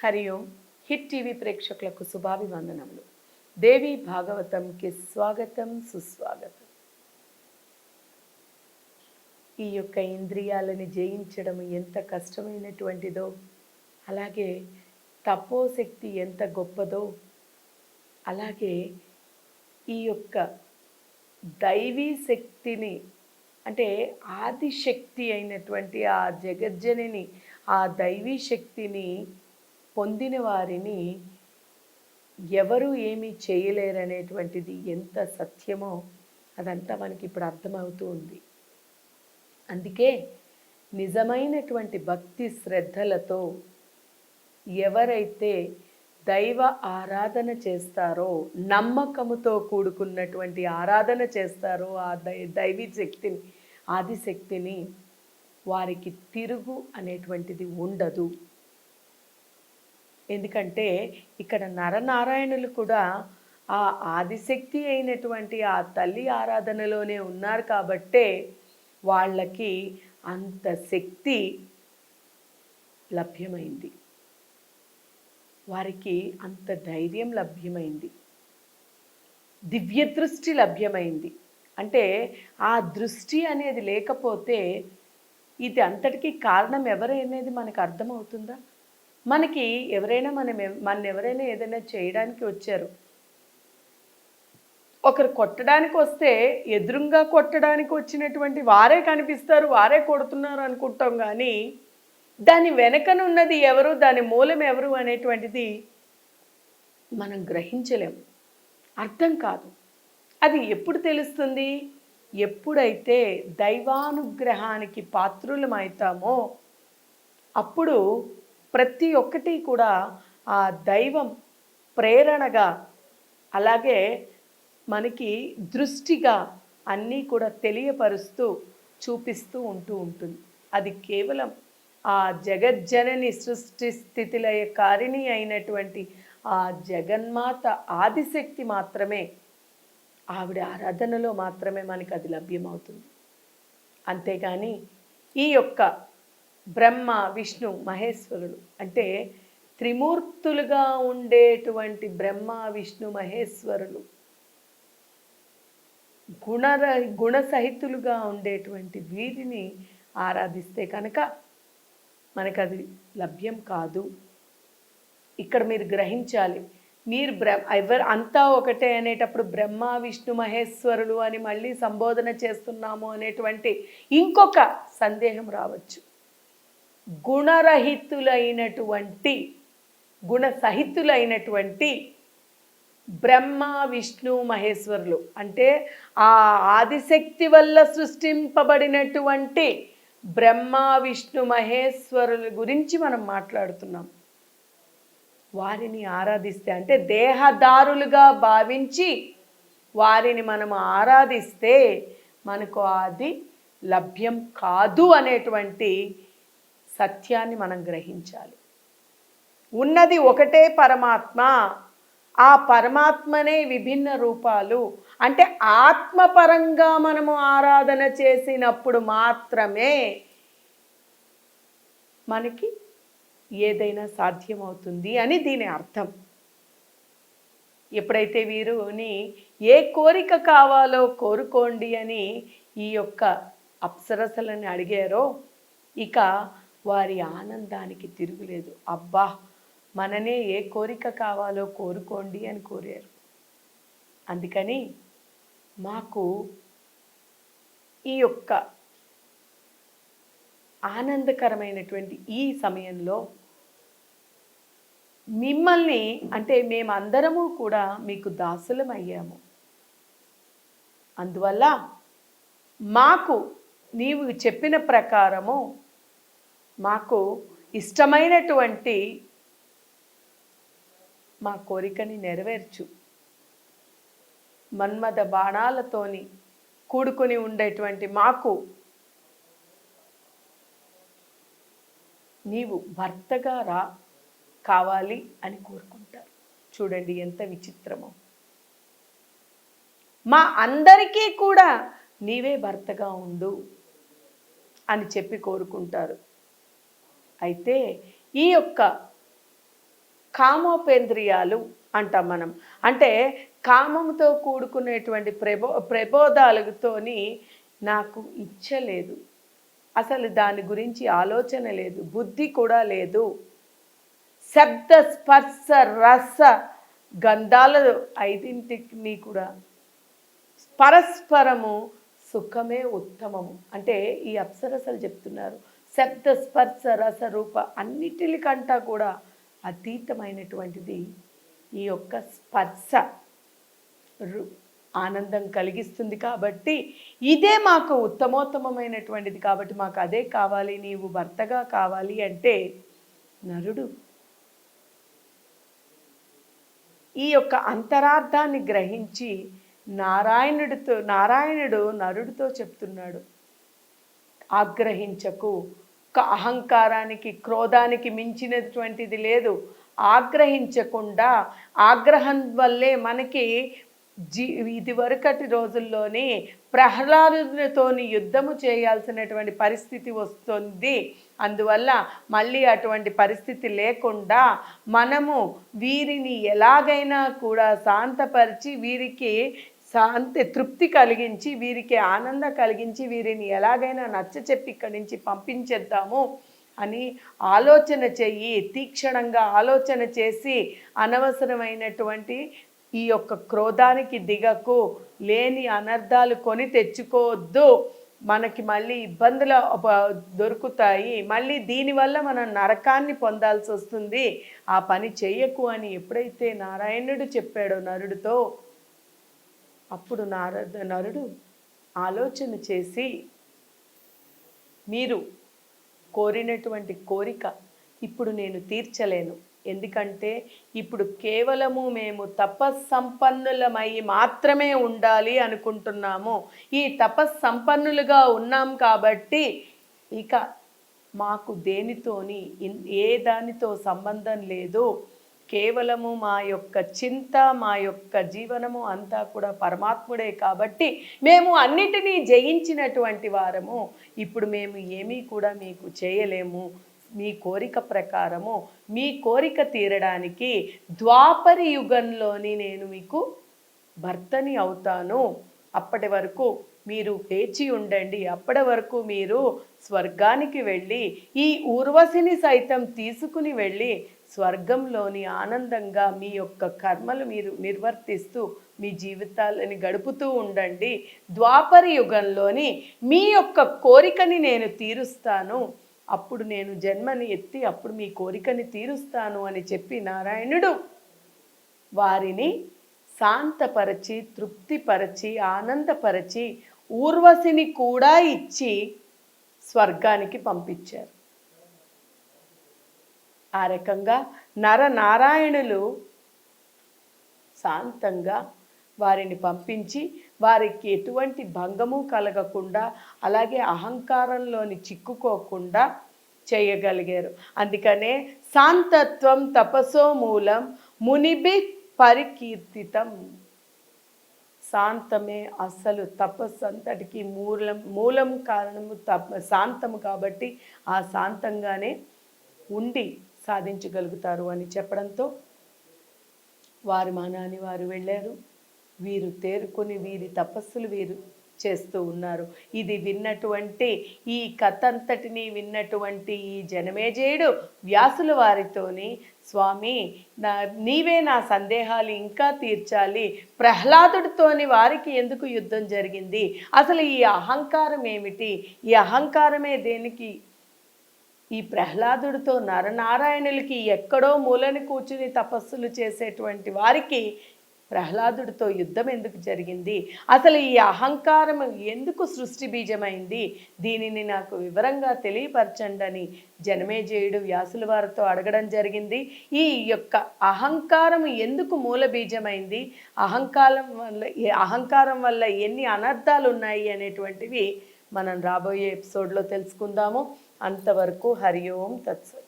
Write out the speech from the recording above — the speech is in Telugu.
హరి ఓం. హిట్ టీవీ ప్రేక్షకులకు శుభాభివందనములు. దేవి భాగవతంకి స్వాగతం, సుస్వాగతం. ఈ యొక్క ఇంద్రియాలని జయించడం ఎంత కష్టమైనటువంటిదో, అలాగే తపోశక్తి ఎంత గొప్పదో, అలాగే ఈ యొక్క దైవీ శక్తిని అంటే ఆదిశక్తి అయినటువంటి ఆ జగజ్జనని, ఆ దైవీ శక్తిని పొందిన వారిని ఎవరు ఏమీ చేయలేరనేటువంటిది ఎంత సత్యమో అదంతా మనకి ఇప్పుడు అర్థమవుతూ ఉంది. అందుకే నిజమైనటువంటి భక్తి శ్రద్ధలతో ఎవరైతే దైవ ఆరాధన చేస్తారో, నమ్మకముతో కూడుకున్నటువంటి ఆరాధన చేస్తారో ఆ దైవీ శక్తిని, ఆదిశక్తిని, వారికి తిరుగు అనేటువంటిది ఉండదు. ఎందుకంటే ఇక్కడ నరనారాయణులు కూడా ఆ ఆదిశక్తి అయినటువంటి ఆ తల్లి ఆరాధనలోనే ఉన్నారు కాబట్టే వాళ్ళకి అంత శక్తి లభ్యమైంది, వారికి అంత ధైర్యం లభ్యమైంది, దివ్య దృష్టి లభ్యమైంది. అంటే ఆ దృష్టి అనేది లేకపోతే ఇది అంతటికీ కారణం ఎవరనేది మనకు అర్థమవుతుందా? మనకి ఎవరైనా మన ఎవరైనా ఏదైనా చేయడానికి వచ్చారు, ఒకరు కొట్టడానికి వస్తే ఎదురుగా కొట్టడానికి వచ్చినటువంటి వారే కనిపిస్తారు, వారే కొడుతున్నారు అనుకుంటాం. కానీ దాని వెనకనున్నది ఎవరు, దాని మూలం ఎవరు అనేటువంటిది మనం గ్రహించలేము, అర్థం కాదు. అది ఎప్పుడు తెలుస్తుంది? ఎప్పుడైతే దైవానుగ్రహానికి పాత్రులమవుతామో అప్పుడు ప్రతి ఒక్కటి కూడా ఆ దైవం ప్రేరణగా, అలాగే మనకి దృష్టిగా అన్నీ కూడా తెలియపరుస్తూ చూపిస్తూ ఉంటుంది. అది కేవలం ఆ జగజ్జనని సృష్టి స్థితిలయ కారిణి అయినటువంటి ఆ జగన్మాత ఆదిశక్తి మాత్రమే, ఆవిడ ఆరాధనలో మాత్రమే మనకు అది లభ్యమవుతుంది. అంతేగాని ఈ యొక్క బ్రహ్మ, విష్ణు, మహేశ్వరులు అంటే త్రిమూర్తులుగా ఉండేటువంటి బ్రహ్మ, విష్ణు, మహేశ్వరులు గుణసహితులుగా ఉండేటువంటి వీరిని ఆరాధిస్తే కనుక మనకు అది లభ్యం కాదు. ఇక్కడ మీరు గ్రహించాలి. మీరు ఎవరు అంతా ఒకటే అనేటప్పుడు బ్రహ్మ, విష్ణు, మహేశ్వరులు అని మళ్ళీ సంబోధన చేస్తున్నాము అనేటువంటి ఇంకొక సందేహం రావచ్చు. గుణసహితులైనటువంటి బ్రహ్మ, విష్ణు, మహేశ్వరులు అంటే ఆ ఆదిశక్తి వల్ల సృష్టింపబడినటువంటి బ్రహ్మ, విష్ణు, మహేశ్వరుల గురించి మనం మాట్లాడుతున్నాం. వారిని ఆరాధిస్తే అంటే దేహదారులుగా భావించి వారిని మనం ఆరాధిస్తే మనకు అది లభ్యం కాదు అనేటువంటి సత్యాన్ని మనం గ్రహించాలి. ఉన్నది ఒకటే పరమాత్మ, ఆ పరమాత్మనే విభిన్న రూపాలు. అంటే ఆత్మపరంగా మనము ఆరాధన చేసినప్పుడు మాత్రమే మనకి ఏదైనా సాధ్యమవుతుంది అని దీని అర్థం. ఎప్పుడైతే వీరుని ఏ కోరిక కావాలో కోరుకోండి అని ఈ యొక్క అప్సరసలను అడిగారో ఇక వారి ఆనందానికి తిరుగులేదు. అబ్బా, మననే ఏ కోరిక కావాలో కోరుకోండి అని కోరారు. అందుకని మాకు ఈ యొక్క ఆనందకరమైనటువంటి ఈ సమయంలో మిమ్మల్ని అంటే మేమందరము కూడా మీకు దాసులం అయ్యాము. అందువల్ల మాకు నీవు చెప్పిన ప్రకారము మాకు ఇష్టమైనటువంటి మా కోరికని నెరవేర్చు. మన్మథ బాణాలతోని కూడుకొని ఉండేటువంటి మాకు నీవు భర్తగా కావాలి అని కోరుకుంటారు. చూడండి ఎంత విచిత్రమో. మా అందరికీ కూడా నీవే భర్తగా ఉండు అని చెప్పి కోరుకుంటారు. అయితే ఈ యొక్క కామోపేంద్రియాలు అంటాం మనం. అంటే కామంతో కూడుకునేటువంటి ప్రబోధాలతోని నాకు ఇచ్చ లేదు, అసలు దాని గురించి ఆలోచన లేదు, బుద్ధి కూడా లేదు. శబ్ద స్పర్శ రస గంధాల ఐదింటిని కూడా పరస్పరము సుఖమే ఉత్తమము. అంటే ఈ అప్సరసలు చెప్తున్నారు, శబ్ద స్పర్శ రస రూప అన్నిటికంటా కూడా అతీతమైనటువంటిది ఈ యొక్క స్పర్శ ఆనందం కలిగిస్తుంది. కాబట్టి ఇదే మాకు ఉత్తమోత్తమైనటువంటిది, కాబట్టి మాకు అదే కావాలి, నీవు భర్తగా కావాలి అంటే నరుడు ఈ యొక్క అంతరార్థాన్ని గ్రహించి నారాయణుడు నరుడితో చెప్తున్నాడు, ఆగ్రహించకు. అహంకారానికి క్రోధానికి మించినటువంటిది లేదు. ఆగ్రహించకుండా, ఆగ్రహం వల్లే మనకి ఇదివరకటి రోజుల్లోని ప్రహ్లాదునితోని యుద్ధము చేయాల్సినటువంటి పరిస్థితి వస్తుంది. అందువల్ల మళ్ళీ అటువంటి పరిస్థితి లేకుండా మనము వీరిని ఎలాగైనా కూడా శాంతపరిచి, వీరికి తృప్తి కలిగించి, వీరికి ఆనందం కలిగించి, వీరిని ఎలాగైనా నచ్చచెప్పి ఇక్కడి నుంచి పంపించేద్దాము అని ఆలోచన చెయ్యి. తీక్షణంగా ఆలోచన చేసి అనవసరమైనటువంటి ఈ యొక్క క్రోధానికి దిగకు, లేని అనర్థాలు కొని తెచ్చుకోవద్దు, మనకి మళ్ళీ ఇబ్బందులు దొరుకుతాయి, మళ్ళీ దీనివల్ల మనం నరకాన్ని పొందాల్సి వస్తుంది, ఆ పని చెయ్యకు అని ఎప్పుడైతే నారాయణుడు చెప్పాడో నరుడితో, అప్పుడు నరుడు ఆలోచన చేసి, మీరు కోరినటువంటి కోరిక ఇప్పుడు నేను తీర్చలేను, ఎందుకంటే ఇప్పుడు కేవలము మేము తపస్సంపన్నులమై మాత్రమే ఉండాలి అనుకుంటున్నాము. ఈ తపస్సంపన్నులుగా ఉన్నాం కాబట్టి ఇక మాకు దేనితోని ఏ దానితో సంబంధం లేదు, కేవలము మా యొక్క చింత, మా యొక్క జీవనము అంతా కూడా పరమాత్ముడే. కాబట్టి మేము అన్నిటినీ జయించినటువంటి వారము, ఇప్పుడు మేము ఏమీ కూడా మీకు చేయలేము. మీ కోరిక ప్రకారము, మీ కోరిక తీరడానికి ద్వాపరి యుగంలోని నేను మీకు భర్తని అవుతాను. అప్పటి వరకు మీరు వేచి ఉండండి. అప్పటి వరకు మీరు స్వర్గానికి వెళ్ళి ఈ ఊర్వశిని సైతం తీసుకుని వెళ్ళి స్వర్గంలోని ఆనందంగా మీ యొక్క కర్మలు మీరు నిర్వర్తిస్తూ మీ జీవితాలని గడుపుతూ ఉండండి. ద్వాపరి యుగంలోని మీ యొక్క కోరికని నేను తీరుస్తాను, అప్పుడు నేను జన్మని ఎత్తి అప్పుడు మీ కోరికని తీరుస్తాను అని చెప్పి నారాయణుడు వారిని శాంతపరచి, తృప్తిపరచి, ఆనందపరచి, ఊర్వశిని కూడా ఇచ్చి స్వర్గానికి పంపించారు. ఆ రకంగా నరనారాయణులు శాంతంగా వారిని పంపించి వారికి ఎటువంటి భంగము కలగకుండా, అలాగే అహంకారంలోని చిక్కుకోకుండా చేయగలిగారు. అందుకనే శాంతత్వం తపసో మూలం మునిభి పరికీర్తితం. శాంతమే అసలు తపస్సు అంతటికి మూలం కారణము శాంతము. కాబట్టి ఆ శాంతంగానే ఉండి సాధించగలుగుతారు అని చెప్పడంతో వారి మానాన్ని వారు వెళ్ళారు. వీరు తేరుకొని వీరి తపస్సులు వీరు చేస్తూ ఉన్నారు. ఇది విన్నటువంటి ఈ కథ అంతటిని విన్నటువంటి ఈ జనమేజయుడు వ్యాసుల వారితోని, స్వామి నీవే నా సందేహాలు ఇంకా తీర్చాలి, ప్రహ్లాదుడితోని వారికి ఎందుకు యుద్ధం జరిగింది, అసలు ఈ అహంకారం ఏమిటి, ఈ అహంకారమే దేనికి, ఈ ప్రహ్లాదుడితో నరనారాయణులకి ఎక్కడో మూలని కూర్చుని తపస్సులు చేసేటువంటి వారికి ప్రహ్లాదుడితో యుద్ధం ఎందుకు జరిగింది, అసలు ఈ అహంకారం ఎందుకు సృష్టి బీజమైంది, దీనిని నాకు వివరంగా తెలియపరచండి అని జనమేజయుడు వ్యాసుల వారితో అడగడం జరిగింది. ఈ యొక్క అహంకారం ఎందుకు మూల బీజమైంది, అహంకారం వల్ల ఎన్ని అనర్థాలు ఉన్నాయి అనేటువంటివి మనం రాబోయే ఎపిసోడ్లో తెలుసుకుందాము. అంతవరకు హరి ఓం తత్సత్.